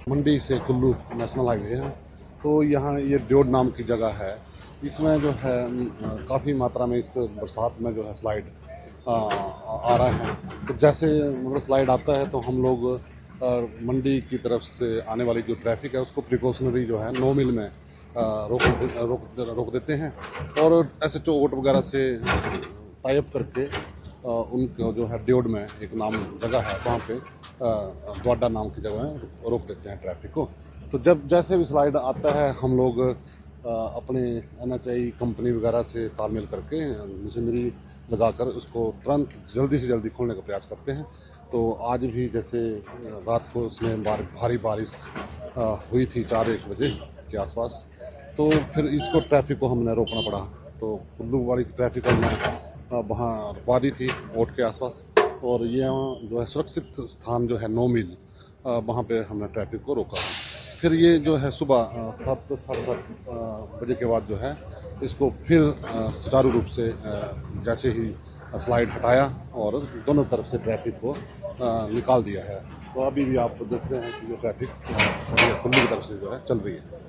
मंडी से Kullu national highway है। तो यहाँ ये ड्योड नाम की जगह है। इसमें जो है काफ़ी मात्रा में इस बरसात में जो है स्लाइड आ रहा है। तो जैसे मतलब स्लाइड आता है तो हम लोग मंडी की तरफ से आने वाली जो ट्रैफिक है उसको प्रिकॉशनरी जो है 9 मील में रोक देते हैं। और एसएचओ वोट वगैरह से टाई अप करके उनको जो है ड्योड में एक नाम जगह है वहाँ पे द्वाडा नाम की जगह में रोक देते हैं ट्रैफिक को। तो जब जैसे भी स्लाइड आता है हम लोग अपने एनएचआई कंपनी वगैरह से तालमेल करके मशीनरी लगाकर उसको तुरंत जल्दी से जल्दी खोलने का प्रयास करते हैं। तो आज भी जैसे रात को उसमें भारी बारिश हुई थी 4-1 बजे के आसपास, तो फिर इसको ट्रैफिक को हमने रोकना पड़ा। तो कुल्लू वाली ट्रैफिक हमने वहाँ रुकवा दी थी ओट के आसपास, और ये जो है सुरक्षित स्थान जो है 9 मील वहाँ पे हमने ट्रैफिक को रोका। फिर ये जो है सुबह 7 साढ़े 7 बजे के बाद जो है इसको फिर सुचारू रूप से जैसे ही स्लाइड हटाया और दोनों तरफ से ट्रैफिक को निकाल दिया है। तो अभी भी आप देख रहे हैं कि ये ट्रैफिक कुल्लू की तरफ से जो है चल रही है।